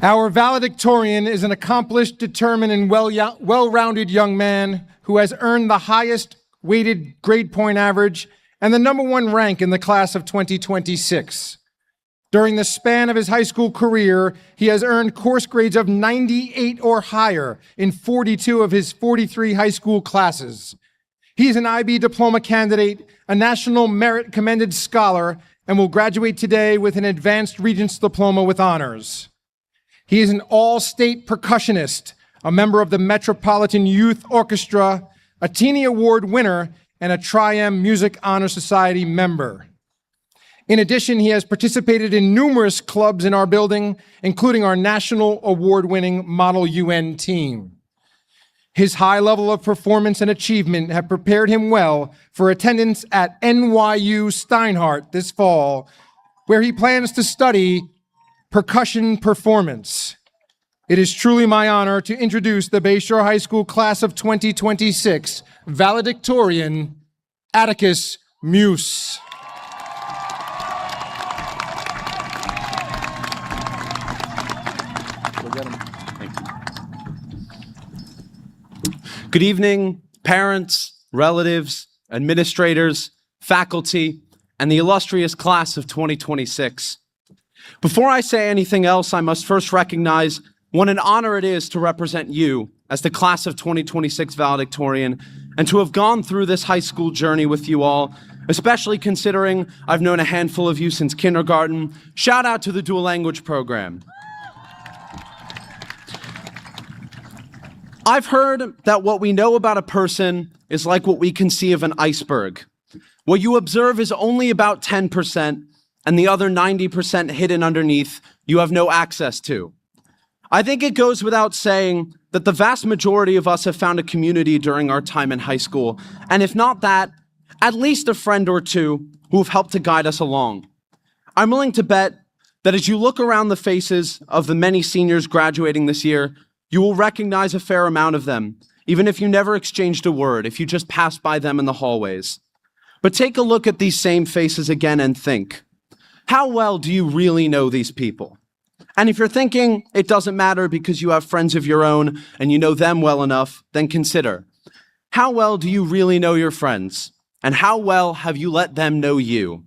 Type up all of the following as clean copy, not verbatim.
Our valedictorian is an accomplished, determined, and well-rounded young man who has earned the highest weighted grade point average and the #1 rank in the class of 2026. During the span of his high school career, he has earned course grades of 98 or higher in 42 of his 43 high school classes. He is an IB diploma candidate, a National Merit Commended Scholar, and will graduate today with an Advanced Regents Diploma with honors. He is an all-state percussionist, a member of the Metropolitan Youth Orchestra, a Teenie Award winner, and a Tri-M Music Honor Society member. In addition, he has participated in numerous clubs in our building, including our national award-winning Model UN team. His high level of performance and achievement have prepared him well for attendance at NYU Steinhardt this fall, where he plans to study percussion performance. It is truly my honor to introduce the Bayshore High School class of 2026 valedictorian, Atticus MUUSS. Good evening, parents, relatives, administrators, faculty, and the illustrious class of 2026. Before I say anything else, I must first recognize what an honor it is to represent you as the class of 2026 valedictorian and to have gone through this high school journey with you all, especially considering I've known a handful of you since kindergarten. Shout out to the dual language program. I've heard that what we know about a person is like what we can see of an iceberg. What you observe is only about 10%, and the other 90% hidden underneath you have no access to. I think it goes without saying that the vast majority of us have found a community during our time in high school, and if not that, at least a friend or two who have helped to guide us along. I'm willing to bet that as you look around the faces of the many seniors graduating this year, you will recognize a fair amount of them, even if you never exchanged a word, if you just passed by them in the hallways. But take a look at these same faces again and think, how well do you really know these people? And if you're thinking it doesn't matter because you have friends of your own and you know them well enough, then consider, how well do you really know your friends? And how well have you let them know you?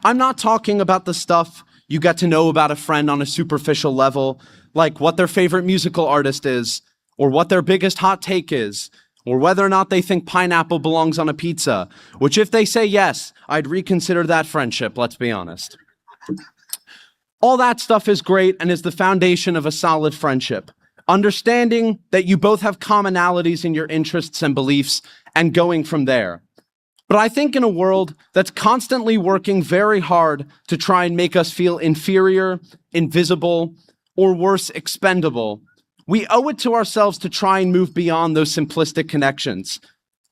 I'm not talking about the stuff you get to know about a friend on a superficial level, like what their favorite musical artist is, or what their biggest hot take is, or whether or not they think pineapple belongs on a pizza, which if they say yes, I'd reconsider that friendship, let's be honest. All that stuff is great and is the foundation of a solid friendship. Understanding that you both have commonalities in your interests and beliefs and going from there. But I think in a world that's constantly working very hard to try and make us feel inferior, invisible, or worse, expendable, we owe it to ourselves to try and move beyond those simplistic connections.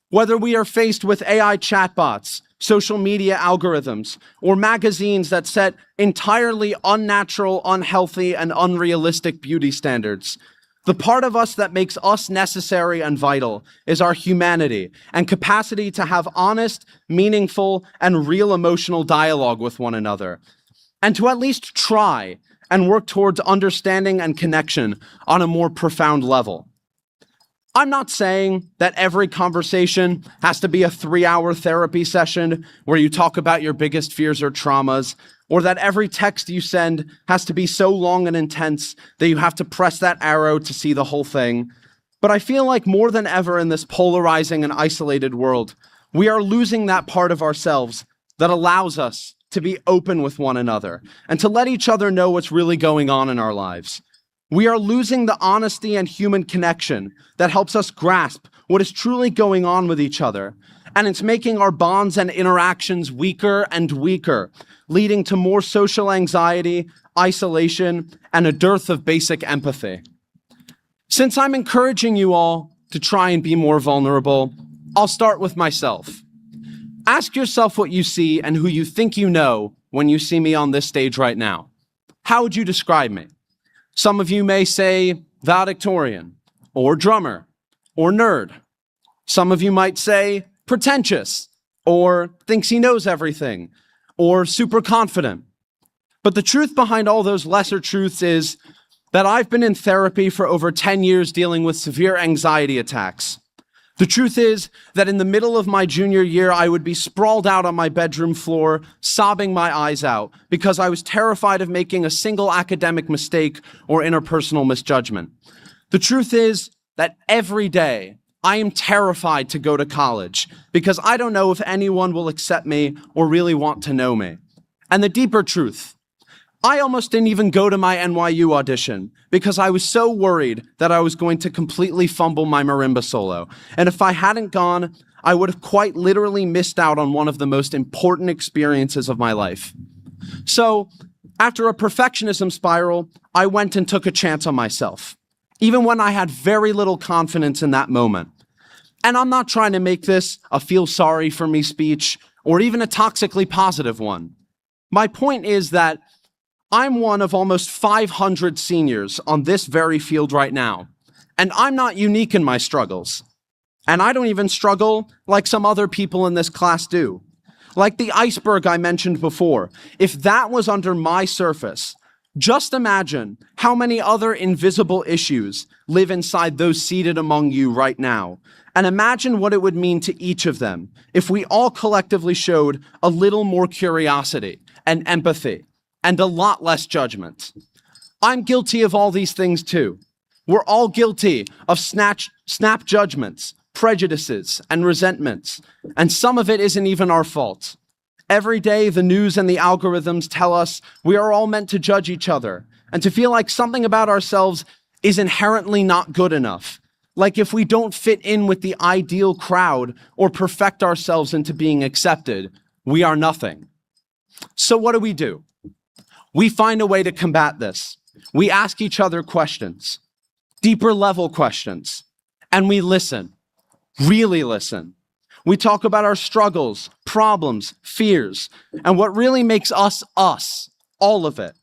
Whether we are faced with AI chatbots, social media algorithms, or magazines that set entirely unnatural, unhealthy, and unrealistic beauty standards, the part of us that makes us necessary and vital is our humanity and capacity to have honest, meaningful, and real emotional dialogue with one another, and to at least try and work towards understanding and connection on a more profound level. I'm not saying that every conversation has to be a 3-hour therapy session where you talk about your biggest fears or traumas, or that every text you send has to be so long and intense that you have to press that arrow to see the whole thing. But I feel like more than ever in this polarizing and isolated world, we are losing that part of ourselves that allows us to be open with one another and to let each other know what's really going on in our lives. We are losing the honesty and human connection that helps us grasp what is truly going on with each other. And it's making our bonds and interactions weaker and weaker, leading to more social anxiety, isolation, and a dearth of basic empathy. Since I'm encouraging you all to try and be more vulnerable, I'll start with myself. Ask yourself what you see and who you think you know when you see me on this stage right now. How would you describe me? Some of you may say valedictorian, or drummer, or nerd. Some of you might say pretentious, or thinks he knows everything, or super confident. But the truth behind all those lesser truths is that I've been in therapy for over 10 years dealing with severe anxiety attacks. The truth is that in the middle of my junior year, I would be sprawled out on my bedroom floor, sobbing my eyes out because I was terrified of making a single academic mistake or interpersonal misjudgment. The truth is that every day I am terrified to go to college because I don't know if anyone will accept me or really want to know me. And the deeper truth, I almost didn't even go to my NYU audition because I was so worried that I was going to completely fumble my marimba solo. And if I hadn't gone, I would have quite literally missed out on one of the most important experiences of my life. So, after a perfectionism spiral, I went and took a chance on myself, even when I had very little confidence in that moment. And I'm not trying to make this a feel sorry for me speech or even a toxically positive one. My point is that I'm one of almost 500 seniors on this very field right now, and I'm not unique in my struggles. And I don't even struggle like some other people in this class do. Like the iceberg I mentioned before, if that was under my surface, just imagine how many other invisible issues live inside those seated among you right now. And imagine what it would mean to each of them if we all collectively showed a little more curiosity and empathy and a lot less judgment. I'm guilty of all these things too. We're all guilty of snap judgments, prejudices, and resentments, and some of it isn't even our fault. Every day, the news and the algorithms tell us we are all meant to judge each other and to feel like something about ourselves is inherently not good enough. Like if we don't fit in with the ideal crowd or perfect ourselves into being accepted, we are nothing. So what do? We find a way to combat this. We ask each other questions, deeper level questions, and we listen, really listen. We talk about our struggles, problems, fears, and what really makes us, all of it.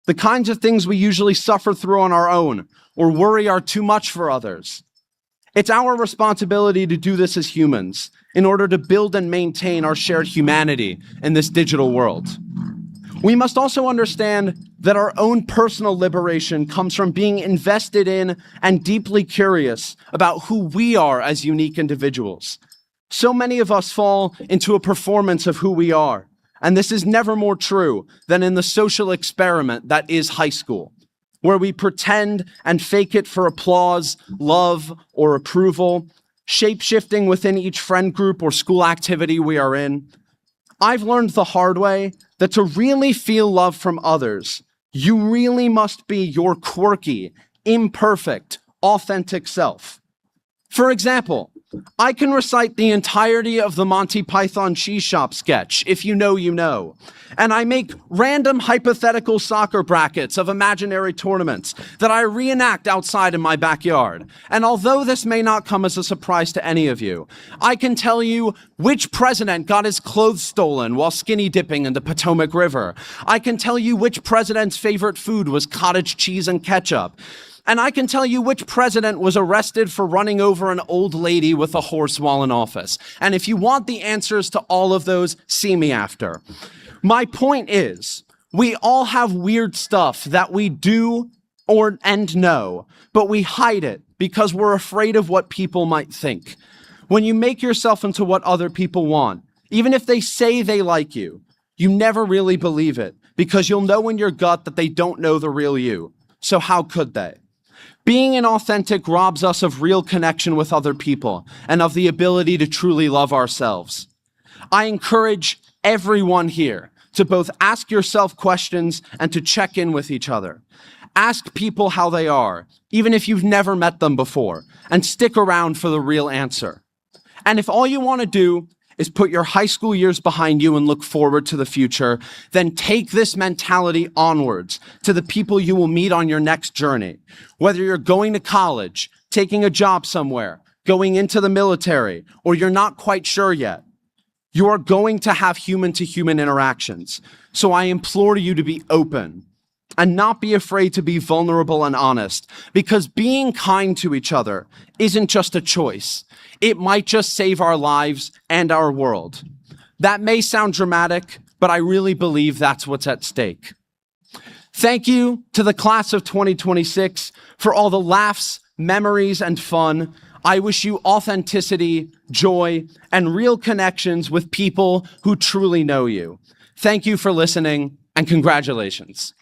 The kinds of things we usually suffer through on our own or worry are too much for others. It's our responsibility to do this as humans in order to build and maintain our shared humanity in this digital world. We must also understand that our own personal liberation comes from being invested in and deeply curious about who we are as unique individuals. So many of us fall into a performance of who we are, and this is never more true than in the social experiment that is high school, where we pretend and fake it for applause, love, or approval, shape-shifting within each friend group or school activity we are in. I've learned the hard way that to really feel love from others, you really must be your quirky, imperfect, authentic self. For example, I can recite the entirety of the Monty Python Cheese Shop sketch, If You Know, You Know, and I make random hypothetical soccer brackets of imaginary tournaments that I reenact outside in my backyard. And although this may not come as a surprise to any of you, I can tell you which president got his clothes stolen while skinny dipping in the Potomac River. I can tell you which president's favorite food was cottage cheese and ketchup. And I can tell you which president was arrested for running over an old lady with a horse while in office. And if you want the answers to all of those, see me after. My point is, we all have weird stuff that we do and know, but we hide it because we're afraid of what people might think. When you make yourself into what other people want, even if they say they like you, you never really believe it because you'll know in your gut that they don't know the real you. So how could they? Being inauthentic robs us of real connection with other people and of the ability to truly love ourselves. I encourage everyone here to both ask yourself questions and to check in with each other. Ask people how they are, even if you've never met them before, and stick around for the real answer. And if all you want to do is put your high school years behind you and look forward to the future, then take this mentality onwards to the people you will meet on your next journey. Whether you're going to college, taking a job somewhere, going into the military, or you're not quite sure yet, you are going to have human-to-human interactions. So I implore you to be open and not be afraid to be vulnerable and honest, because being kind to each other isn't just a choice. It might just save our lives and our world. That may sound dramatic, but I really believe that's what's at stake. Thank you to the class of 2026 for all the laughs, memories, and fun. I wish you authenticity, joy, and real connections with people who truly know you. Thank you for listening, and congratulations.